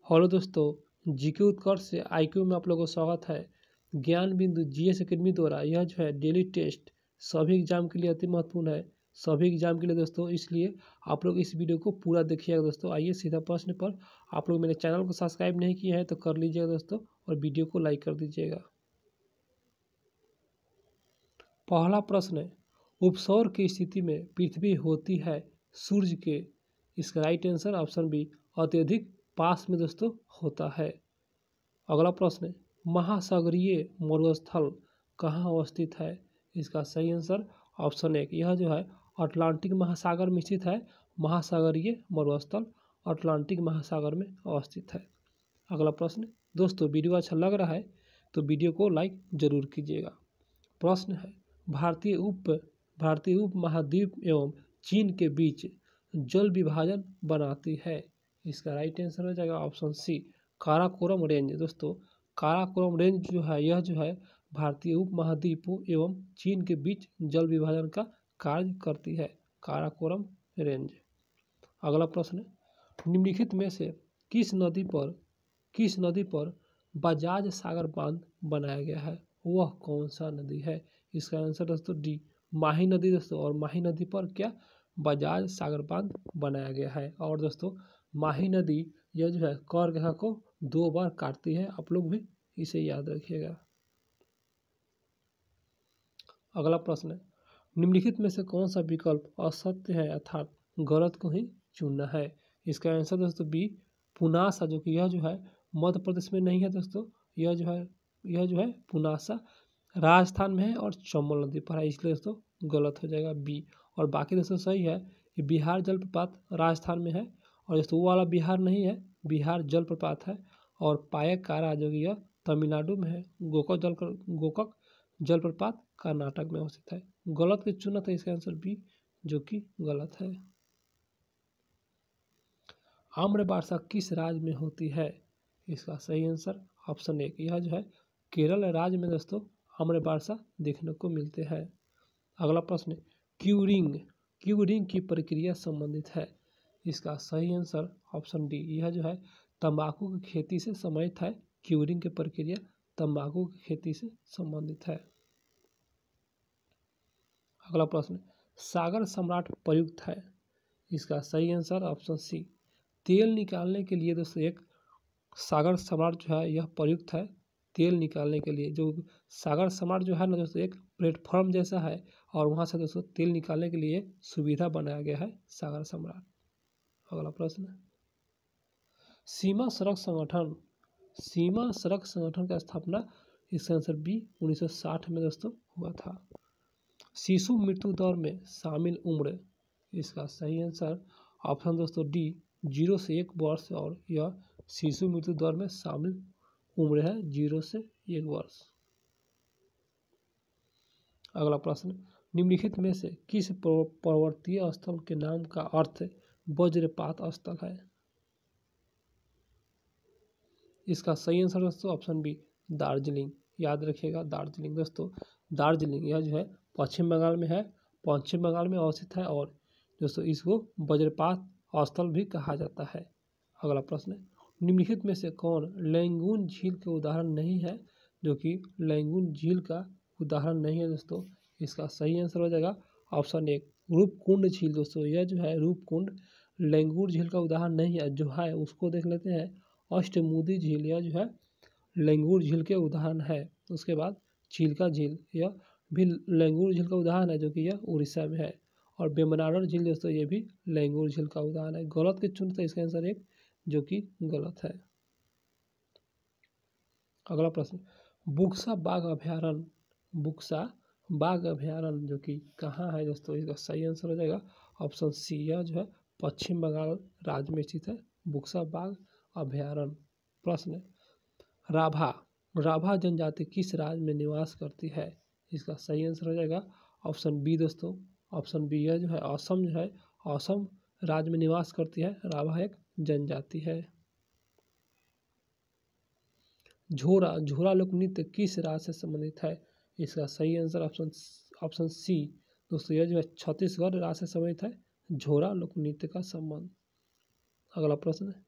Hello दोस्तों, GK उत्कर्ष से IQ में आप लोगों को स्वागत है। ज्ञान बिंदु जीएस एकेडमी द्वारा यह जो है डेली टेस्ट सभी एग्जाम के लिए अति महत्वपूर्ण है। सभी एग्जाम के लिए दोस्तों, इसलिए आप लोग इस वीडियो को पूरा देखिएगा दोस्तों। आइए सीधा प्रश्न पर। आप लोग मेरे चैनल को सब्सक्राइब नहीं किए हैं तो कर लीजिएगा दोस्तों, और वीडियो को लाइक कर दीजिएगा। पहला प्रश्न है, उपसौर की स्थिति में पृथ्वी होती है सूर्य के। इसका राइट आंसर ऑप्शन बी, अत्यधिक पास में दोस्तों होता है। अगला प्रश्न है, महासागरीय मरुस्थल कहाँ अवस्थित है। इसका सही आंसर ऑप्शन एक, यह जो है अटलांटिक महासागर में स्थित है। महासागरीय मरुस्थल अटलांटिक महासागर में अवस्थित है। अगला प्रश्न, दोस्तों वीडियो अच्छा लग रहा है तो वीडियो को लाइक जरूर कीजिएगा। प्रश्न है, भारतीय उप महाद्वीप एवं चीन के बीच जल विभाजन बनाती है। इसका राइट आंसर हो जाएगा ऑप्शन सी, काराकोरम रेंज। दोस्तों काराकोरम रेंज जो है यह जो है भारतीय उप महाद्वीपों एवं चीन के बीच जल विभाजन का कार्य करती है, काराकोरम रेंज। अगला प्रश्न, निम्नलिखित में से किस नदी पर बजाज सागर बांध बनाया गया है, वह कौन सा नदी है। इसका आंसर दोस्तों डी, माही नदी दोस्तों। और माही नदी पर क्या बजाज सागर बांध बनाया गया है। और दोस्तों माही नदी यह जो है कर रेखा को 2 बार काटती है, आप लोग भी इसे याद रखिएगा। अगला प्रश्न है, निम्नलिखित में से कौन सा विकल्प असत्य है, अर्थात गलत को ही चुनना है। इसका आंसर दोस्तों बी, पुनासा, जो कि यह जो है मध्य प्रदेश में नहीं है दोस्तों। यह जो है पुनासा राजस्थान में है और चंबल नदी पर है, इसलिए दोस्तों गलत हो जाएगा बी। और बाकी दोस्तों सही है कि बिहार जलप्रपात राजस्थान में है, और दोस्तों वो वाला बिहार नहीं है, बिहार जलप्रपात है। और पायकारा जो कि यह तमिलनाडु में है। गोकक जलप्रपात कर्नाटक में अवस्थित है। गलत के चुना था, इसका आंसर बी जो कि गलत है। आम्रपाली किस राज्य में होती है। इसका सही आंसर ऑप्शन एक, यह जो है केरल राज्य में दोस्तों आम्रपाली देखने को मिलते हैं। अगला प्रश्न, क्यूरिंग की प्रक्रिया संबंधित है। इसका सही आंसर ऑप्शन डी, यह जो है तंबाकू की खेती से संबंधित है। क्यूरिंग की प्रक्रिया तंबाकू की खेती से संबंधित है। अगला प्रश्न, सागर सम्राट प्रयुक्त है। इसका सही आंसर ऑप्शन सी, तेल निकालने के लिए दोस्तों एक सागर सम्राट जो है यह प्रयुक्त है। तेल निकालने के लिए जो सागर सम्राट जो है ना दोस्तों, एक प्लेटफॉर्म जैसा है, और वहाँ से दोस्तों तेल निकालने के लिए सुविधा बनाया गया है सागर सम्राट। अगला प्रश्न, सीमा सड़क संगठन का स्थापना, इसका आंसर बी 1960 में दोस्तों हुआ था। शिशु मृत्यु दर में शामिल उम्र, इसका सही आंसर ऑप्शन दोस्तों डी, 0 से 1 वर्ष। और यह शिशु मृत्यु दर में शामिल उम्र है 0 से 1 वर्ष। अगला प्रश्न, निम्नलिखित में से किस पर्वतीय स्थल के नाम का अर्थ वज्रपात स्थल है। इसका सही आंसर दोस्तों ऑप्शन बी, दार्जिलिंग। याद रखिएगा दार्जिलिंग। दोस्तों दार्जिलिंग यह जो है पश्चिम बंगाल में है, पश्चिम बंगाल में अवस्थित है, और दोस्तों इसको वज्रपात स्थल भी कहा जाता है। अगला प्रश्न, निम्नलिखित में से कौन लैंगून झील के उदाहरण नहीं है। जो कि लैंगून झील का उदाहरण नहीं है दोस्तों। इसका सही आंसर हो जाएगा ऑप्शन एक, रूपकुंड झील। दोस्तों यह जो है रूपकुंड लैंगूर झील का उदाहरण नहीं है। जो है उसको देख लेते हैं, अष्टमुदी झील, यह जो है लैंगूर झील के उदाहरण है। उसके बाद चिल्का झील, यह भी लैंगूर झील का उदाहरण है, जो कि यह उड़ीसा में है। और बेमनाडर झील दोस्तों ये भी लैंगूर झील का उदाहरण है। गलत के चुनते इसका आंसर एक, जो कि गलत है। अगला प्रश्न, बुक्सा बाघ अभयारण्य जो कि कहाँ है दोस्तों। इसका सही आंसर हो जाएगा ऑप्शन सी, यह जो है पश्चिम बंगाल राज्य में स्थित है बुक्सा बाघ अभयारण्य। प्रश्न, राभा जनजाति किस राज्य में निवास करती है। इसका सही आंसर हो जाएगा ऑप्शन बी दोस्तों, ऑप्शन बी, यह जो है असम जो है असम राज्य में निवास करती है। राभा एक जनजाति है। झोरा लोक नृत्य किस राज्य से संबंधित है। इसका सही आंसर ऑप्शन सी दोस्तों, यह जो है छत्तीसगढ़ राज्य से संबंधित है झोरा लोक नृत्य का संबंध। अगला प्रश्न है,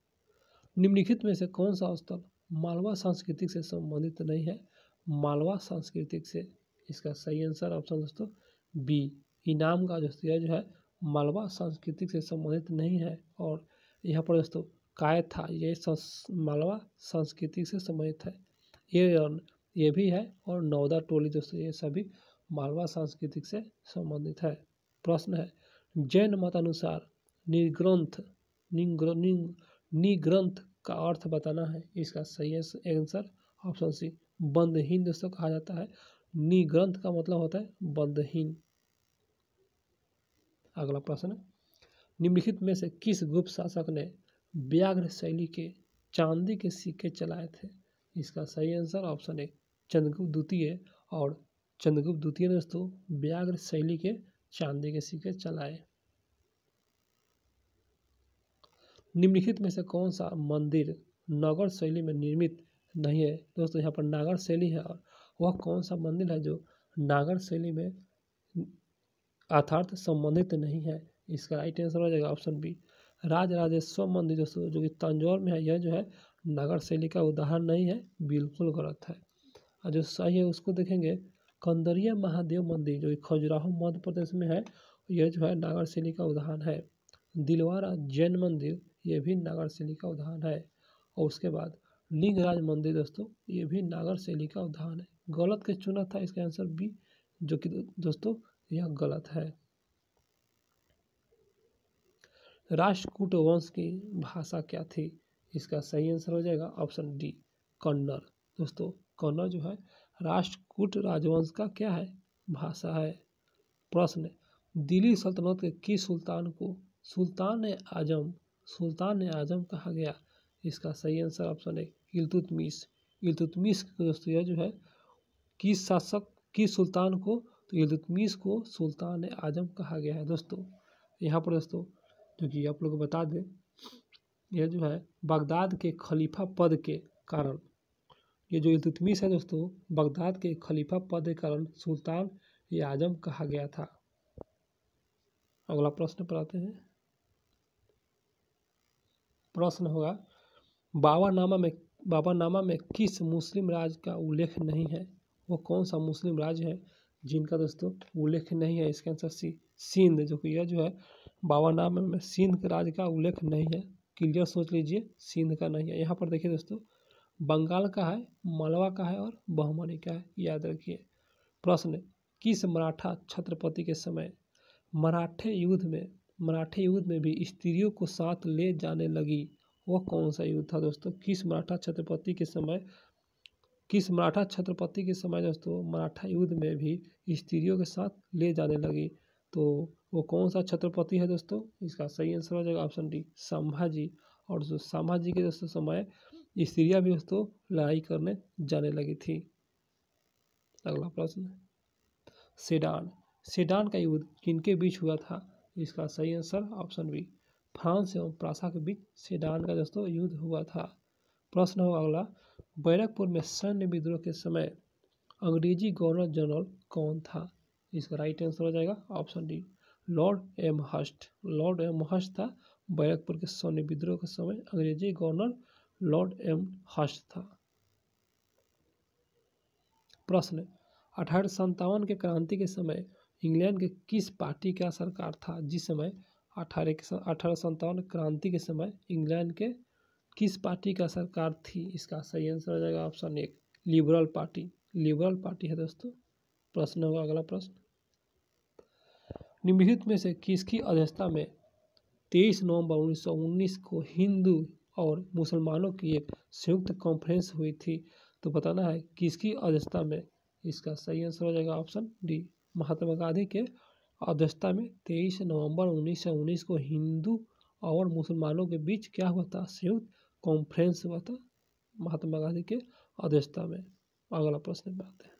निम्नलिखित में से कौन सा स्थल मालवा सांस्कृतिक से संबंधित नहीं है? मालवा सांस्कृतिक से, इसका सही आंसर ऑप्शन दोस्तों बी, इनाम का जो है मालवा सांस्कृतिक से संबंधित नहीं है। और यहाँ पर दोस्तों कायथा ये मालवा सांस्कृतिक से संबंधित है। ये भी है। और नौदा टोली दोस्तों ये सभी मालवा सांस्कृतिक से संबंधित है। प्रश्न है जैन मतानुसार निग्रंथ का अर्थ बताना है। इसका सही आंसर ऑप्शन सी, बंधहीन दोस्तों कहा जाता है। निग्रंथ का मतलब होता है बंधहीन। अगला प्रश्न, निम्नलिखित में से किस गुप्त शासक ने व्याघ्र शैली के चांदी के सिक्के चलाए थे? इसका सही आंसर ऑप्शन ए, चंद्रगुप्त द्वितीय। और चंद्रगुप्त द्वितीय ने दोस्तों व्याघ्र शैली के चांदी के सिक्के चलाए। निम्नलिखित में से कौन सा मंदिर नगर शैली में निर्मित नहीं है? दोस्तों यहाँ पर नागर शैली है। और वह कौन सा मंदिर है जो नागर शैली में अर्थात संबंधित नहीं है? इसका राइट आंसर हो जाएगा ऑप्शन बी, राजराजेश्वर मंदिर दोस्तों जो कि तंजौर में है। यह जो है नागर शैली का उदाहरण नहीं है, बिल्कुल गलत है। और जो सही है उसको देखेंगे, कंदरिया महादेव मंदिर जो कि खजुराहो मध्य प्रदेश में है, यह जो है नागर शैली का उदाहरण है। दिलवारा जैन मंदिर ये भी नागर शैली का उदाहरण है। और उसके बाद लिंगराज मंदिर दोस्तों ये भी नागर शैली का उदाहरण है। गलत के चुना था इसका आंसर बी, जो कि दोस्तों यह गलत है। राष्ट्रकूट वंश की भाषा क्या थी? इसका सही आंसर हो जाएगा ऑप्शन डी, कन्नड़। दोस्तों कन्नड़ जो है राष्ट्रकूट राजवंश का क्या है? भाषा है। प्रश्न, दिल्ली सल्तनत के किस सुल्तान को सुल्तान आजम कहा गया? इसका सही आंसर ऑप्शन है इल्तुतमिश। इल्तुतमिश दोस्तों यह जो है किस सुल्तान को, तो इल्तुतमिश को सुल्तान आजम कहा गया है। दोस्तों यहाँ पर दोस्तों जो कि आप लोग को बता दें, यह जो है बगदाद के खलीफा पद के कारण, ये जो इल्तुतमिश है दोस्तों बगदाद के खलीफा पद के कारण सुल्तान आजम कहा गया था। अगला प्रश्न पर आते हैं। प्रश्न होगा बाबरनामा में किस मुस्लिम राज्य का उल्लेख नहीं है? वो कौन सा मुस्लिम राज्य है जिनका दोस्तों उल्लेख नहीं है? इसका आंसर सी, सिंध। जो कि यह जो है बाबरनामा में सिंध के राज्य का उल्लेख नहीं है। क्लियर सोच लीजिए, सिंध का नहीं है। यहाँ पर देखिए दोस्तों बंगाल का है, मालवा का है और बहमनी का है, याद रखिए। प्रश्न, किस मराठा छत्रपति के समय मराठे युद्ध में भी स्त्रियों को साथ ले जाने लगी? वह कौन सा युद्ध था दोस्तों? किस मराठा छत्रपति के समय दोस्तों मराठा युद्ध में भी स्त्रियों के साथ ले जाने लगी? तो वो कौन सा छत्रपति है दोस्तों? इसका सही आंसर हो जाएगा ऑप्शन डी, संभाजी। और जो संभाजी के दोस्तों समय स्त्रियां भी दोस्तों लड़ाई करने जाने लगी थी। अगला प्रश्न, सेडान का युद्ध किनके बीच हुआ था? इसका सही आंसर ऑप्शन बी, फ्रांस एवं प्रासा के बीच सेडान का दोस्तों युद्ध हुआ था। प्रश्न होगा अगला, बैरकपुर में सैन्य विद्रोह के समय अंग्रेजी गवर्नर जनरल कौन था? इसका राइट आंसर हो जाएगा ऑप्शन डी, लॉर्ड एम हस्ट था। बैरकपुर के सैन्य विद्रोह के समय अंग्रेजी गवर्नर लॉर्ड एम हस्ट था। प्रश्न, 1857 के क्रांति के समय इंग्लैंड के किस पार्टी का सरकार था? जिस समय 1857 क्रांति के समय इंग्लैंड के किस पार्टी का सरकार थी? इसका सही आंसर हो जाएगा ऑप्शन एक, लिबरल पार्टी है दोस्तों। प्रश्न होगा अगला प्रश्न, निम्नलिखित में से किसकी अध्यक्षता में 23 नवंबर 1919 को हिंदू और मुसलमानों की एक संयुक्त कॉन्फ्रेंस हुई थी? तो बताना है किसकी अध्यक्षता में। इसका सही आंसर हो जाएगा ऑप्शन डी, महात्मा गांधी के अध्यक्षता में 23 नवंबर 1919 को हिंदू और मुसलमानों के बीच क्या हुआ था? संयुक्त कॉन्फ्रेंस हुआ था महात्मा गांधी के अध्यक्षता में। अगला प्रश्न पे आते हैं।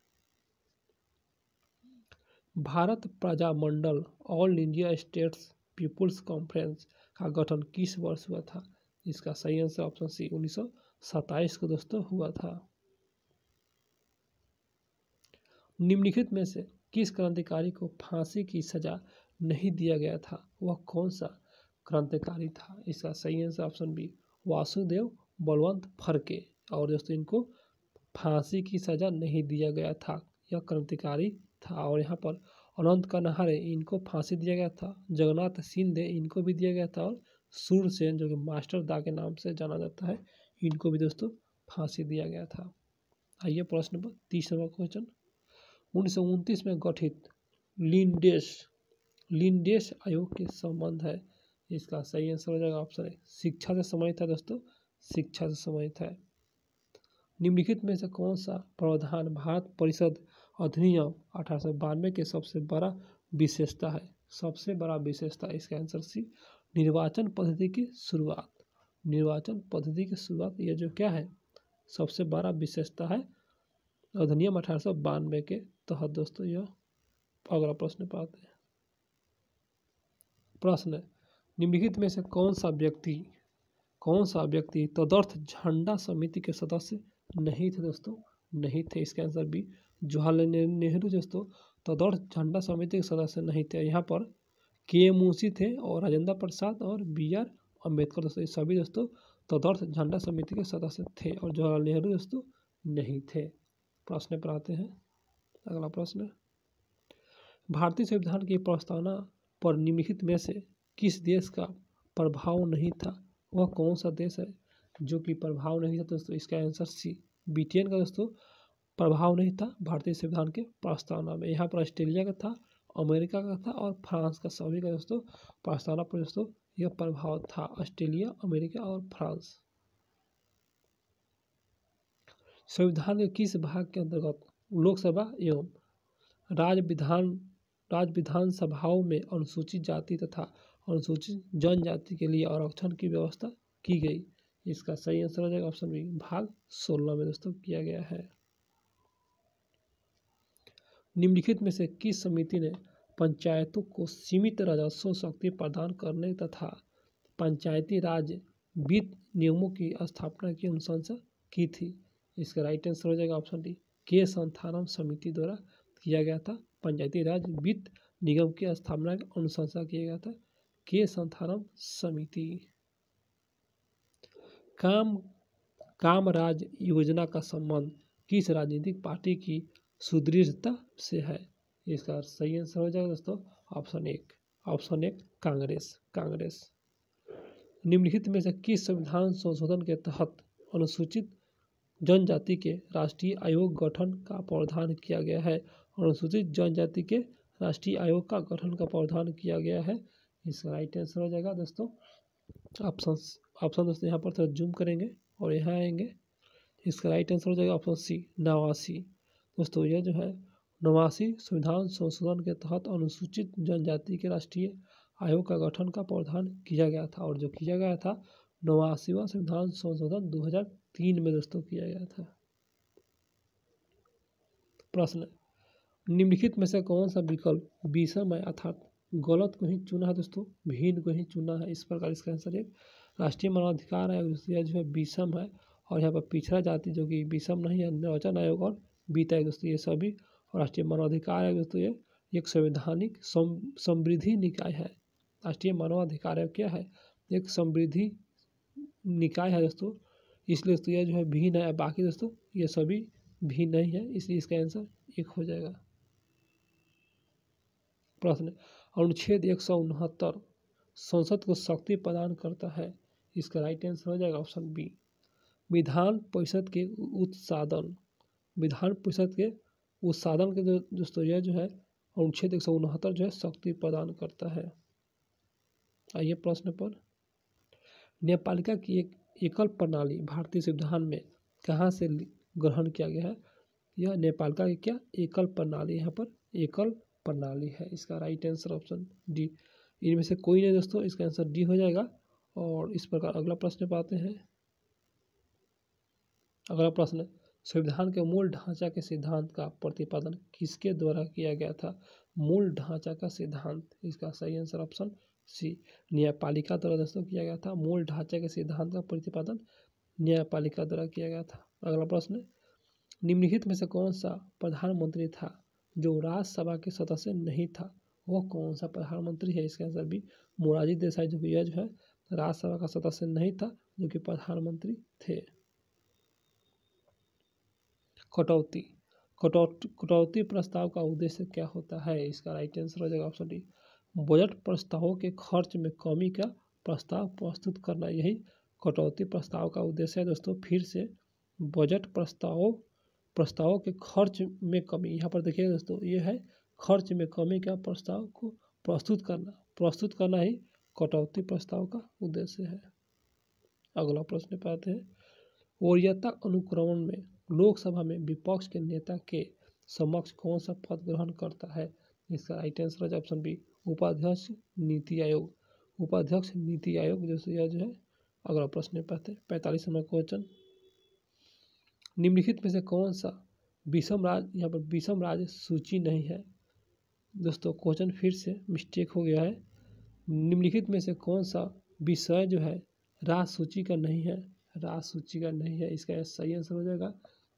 Bharat Prajamandal all India states peoples conference का गठन किस वर्ष हुआ था? इसका सही आंसर ऑप्शन सी, 1927 को दोस्तों हुआ था। निम्नलिखित में से किस क्रांतिकारी को फांसी की सजा नहीं दिया गया था? वह कौन सा क्रांतिकारी था? इसका सही answer option B, Vasudev Balwant Phadke, और दोस्तों इनको फांसी की सजा नहीं दिया गया था, यह क्रांतिकारी था। और यहाँ पर अनंत कनहरे इनको फांसी दिया गया था, जगन्नाथ सिंधे इनको भी दिया गया था, और सूरसेन जो कि मास्टर दा के नाम से जाना जाता है, इनको भी दोस्तों फांसी दिया गया था। आइए प्रश्न नंबर 30 नंबर क्वेश्चन, 1929 में गठित लिंडेस आयोग के संबंध है। इसका सही आंसर हो जाएगा ऑप्शन ए, शिक्षा से संबंधित है दोस्तों, शिक्षा से संबंधित है। निम्नलिखित में से कौन सा प्रावधान भारत परिषद अधिनियम 1892 के सबसे बड़ा विशेषता है? सबसे बड़ा विशेषता, इसका आंसर सी, निर्वाचन पद्धति की शुरुआत। निर्वाचन पद्धति की शुरुआत, ये जो क्या है सबसे बड़ा विशेषता है अधिनियम 1892 के तहत दोस्तों। यह अगला प्रश्न पाते हैं। प्रश्न, निम्नलिखित में से कौन सा व्यक्ति तदर्थ झंडा समिति के सदस्य नहीं थे दोस्तों? नहीं थे, इसका आंसर बी, जवाहरलाल नेहरू दोस्तों तदर्थ झंडा समिति के सदस्य नहीं थे। यहाँ पर के मुंशी थे और राजेंद्र प्रसाद और BR अम्बेडकर दोस्तों, ये सभी दोस्तों तदर्थ झंडा समिति के सदस्य थे, और जवाहरलाल नेहरू दोस्तों नहीं थे। प्रश्न पर आते हैं। अगला प्रश्न, भारतीय संविधान की प्रस्तावना पर निम्नलिखित में से किस देश का प्रभाव नहीं था? वह कौन सा देश है जो कि प्रभाव नहीं था दोस्तों? इसका आंसर सी, ब्रिटेन का दोस्तों प्रभाव नहीं था भारतीय संविधान के प्रस्तावना में। यहाँ पर ऑस्ट्रेलिया का था, अमेरिका का था और फ्रांस का, सभी का दोस्तों प्रस्तावना पर दोस्तों यह प्रभाव था, ऑस्ट्रेलिया, अमेरिका और फ्रांस। संविधान के किस भाग के अंतर्गत लोकसभा एवं राज्य विधानसभाओं में अनुसूचित जाति तथा अनुसूचित जनजाति के लिए आरक्षण की व्यवस्था की गई? इसका सही आंसर हो जाएगा ऑप्शन बी, भाग 16 में दोस्तों किया गया है। निम्नलिखित में से किस समिति ने पंचायतों को सीमित राजस्व शक्ति प्रदान करने तथा पंचायती राज वित्त नियमों की स्थापना की अनुशंसा की थी? इसका राइट आंसर हो जाएगा ऑप्शन डी, के संथानम समिति द्वारा किया गया था। पंचायती राज वित्त निगम की स्थापना की अनुशंसा किया गया था, के संथानम समिति। कामराज योजना का संबंध किस राजनीतिक पार्टी की सुदृढ़ता से है? इसका सही आंसर हो जाएगा दोस्तों ऑप्शन एक, कांग्रेस। निम्नलिखित में से किस संविधान संशोधन के तहत अनुसूचित जनजाति के राष्ट्रीय आयोग गठन का प्रावधान किया गया है? अनुसूचित जनजाति के राष्ट्रीय आयोग का गठन का प्रावधान किया गया है। इसका राइट आंसर हो जाएगा दोस्तों ऑप्शन दोस्तों यहाँ पर थोड़ा जूम करेंगे और यहाँ आएंगे। इसका राइट आंसर हो जाएगा ऑप्शन सी, 89। दोस्तों यह जो है 89 संविधान संशोधन के तहत अनुसूचित जनजाति के राष्ट्रीय आयोग का गठन का प्रावधान किया गया था, और जो किया गया था 89वां संविधान संशोधन 2003 में दोस्तों किया गया था। प्रश्न, निम्नलिखित में से कौन सा विकल्प विषम है अर्थात गलत को ही चुना है दोस्तों, भिन्न को ही चुना है? इस प्रकार इसका आंसर एक, राष्ट्रीय मानवाधिकार आयोग जो है विषम है, और यहाँ पर पिछड़ा जाति जो कि विषम नहीं है, निर्वाचन आयोग और वित्त आयोग दोस्तों ये सभी, और राष्ट्रीय मानवाधिकार आयोग दोस्तों ये एक संवैधानिक समृद्धि निकाय है। राष्ट्रीय मानवाधिकार आयोग क्या है? एक समृद्धि निकाय है दोस्तों, इसलिए दोस्तों यह जो है भिन्न है, बाकी दोस्तों ये सभी भिन्न नहीं है, इसलिए इसका आंसर एक हो जाएगा। प्रश्न, अनुच्छेद 169 संसद को शक्ति प्रदान करता है। इसका राइट आंसर हो जाएगा ऑप्शन बी, विधान परिषद के उत्सादन के दोस्तों यह जो है अनुच्छेद 169 जो है शक्ति प्रदान करता है। आइए प्रश्न पर, न्यायपालिका की एक एकल प्रणाली भारतीय संविधान में कहाँ से ग्रहण किया गया है? यह न्यायपालिका की क्या एकल प्रणाली, यहाँ पर एकल प्रणाली है। इसका राइट आंसर ऑप्शन डी, इनमें से कोई नहीं दोस्तों, इसका आंसर डी हो जाएगा। और इस प्रकार अगला प्रश्न पाते हैं। अगला प्रश्न, संविधान के मूल ढांचा के सिद्धांत का प्रतिपादन किसके द्वारा किया गया था? मूल ढांचा का सिद्धांत, इसका सही आंसर ऑप्शन सी, न्यायपालिका द्वारा दोस्तों किया गया था। मूल ढांचा के सिद्धांत का प्रतिपादन न्यायपालिका द्वारा किया गया था। अगला प्रश्न, निम्नलिखित में से कौन सा प्रधानमंत्री था जो राज्यसभा के सदस्य नहीं था? वह कौन सा प्रधानमंत्री है? इसका आंसर भी, मोरारजी देसाई जो कि यह जो है राज्यसभा का सदस्य नहीं था, जो कि प्रधानमंत्री थे। कटौती कटौती प्रस्ताव का उद्देश्य क्या होता है? इसका राइट आंसर हो जाएगा ऑप्शन डी, बजट प्रस्तावों के खर्च में कमी का प्रस्ताव प्रस्तुत करना, यही कटौती प्रस्ताव का उद्देश्य है। दोस्तों फिर से, बजट प्रस्तावों के खर्च में कमी, यहाँ पर देखिए दोस्तों, ये है खर्च में कमी का प्रस्ताव को प्रस्तुत करना ही कटौती प्रस्ताव का उद्देश्य है। अगला प्रश्न पे आते हैं, वरीयता अनुक्रमण में लोकसभा में विपक्ष के नेता के समक्ष कौन सा पद ग्रहण करता है? इसका राइट आंसर है ऑप्शन बी, उपाध्यक्ष नीति आयोग। उपाध्यक्ष नीति आयोग यह जो है। अगला प्रश्न पे आते हैं, 45 नंबर क्वेश्चन, निम्नलिखित में से कौन सा विषम राज्य, यहाँ पर विषम राज्य सूची नहीं है। दोस्तों क्वेश्चन फिर से मिस्टेक हो गया है, निम्नलिखित में से कौन सा विषय जो है राज्य सूची का नहीं है, राज्य सूची का नहीं है। इसका सही आंसर हो जाएगा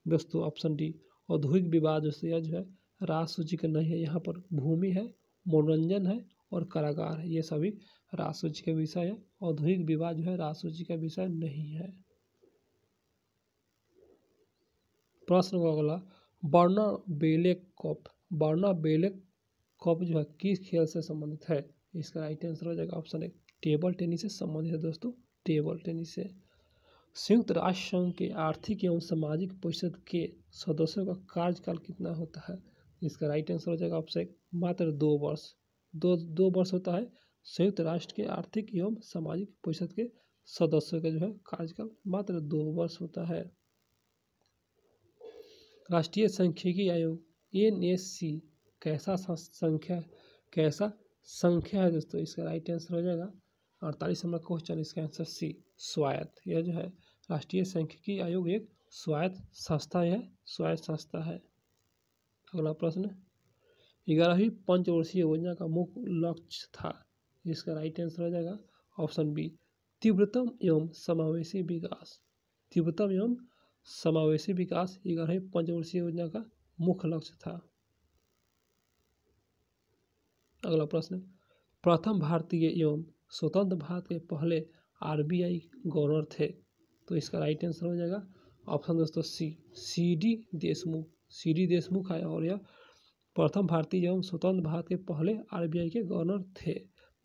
दोस्तों ऑप्शन डी, औद्योगिक विवाद जो है राज्य सूची का नहीं है। यहाँ पर भूमि है, मनोरंजन है और कारागार है, ये सभी राज्य सूची का विषय है। औद्योगिक विवाद जो है राज्य सूची का विषय नहीं है। प्रश्न का अगला, बर्नर-बेलेक कप जो है किस खेल से संबंधित है? इसका राइट आंसर हो जाएगा ऑप्शन ए, टेबल टेनिस से संबंधित है दोस्तों, टेबल टेनिस से। संयुक्त राष्ट्र संघ के आर्थिक एवं सामाजिक परिषद के सदस्यों का कार्यकाल कितना होता है? इसका राइट आंसर हो जाएगा ऑप्शन ए, मात्र 2 वर्ष। दो वर्ष होता है संयुक्त राष्ट्र के आर्थिक एवं सामाजिक परिषद के सदस्यों का जो है कार्यकाल मात्र 2 वर्ष होता है। राष्ट्रीय सांख्यिकी आयोग NSC कैसा संख्या है दोस्तों? इसका राइट आंसर हो जाएगा 48 नंबर क्वेश्चन, इसका आंसर सी, स्वायत्त। यह जो है राष्ट्रीय सांख्यिकी आयोग एक स्वायत्त संस्था है, स्वायत्त संस्था है। अगला प्रश्न, 11वीं पंचवर्षीय योजना का मुख्य लक्ष्य था। इसका राइट आंसर हो जाएगा ऑप्शन बी, तीव्रतम एवं समावेशी विकास। तीव्रतम एवं समावेशी विकास 11वीं पंचवर्षीय योजना का मुख्य लक्ष्य था। अगला प्रश्न, प्रथम भारतीय एवं स्वतंत्र भारत के पहले RBI गवर्नर थे, तो इसका राइट आंसर हो जाएगा ऑप्शन दोस्तों सी, CD देशमुख है, और यह प्रथम भारतीय एवं स्वतंत्र भारत के पहले RBI के गवर्नर थे।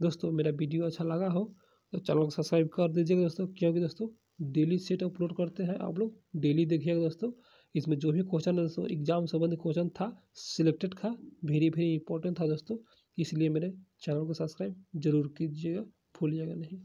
दोस्तों मेरा वीडियो अच्छा लगा हो तो चैनल को सब्सक्राइब कर दीजिएगा दोस्तों, क्योंकि दोस्तों डेली सेट अपलोड करते हैं, आप लोग डेली देखिएगा दोस्तों। इसमें जो भी क्वेश्चन है दोस्तों एग्जाम संबंधी क्वेश्चन था, सिलेक्टेड था, वेरी इंपॉर्टेंट था दोस्तों, इसलिए मेरे चैनल को सब्सक्राइब जरूर कीजिएगा, भूलिएगा नहीं।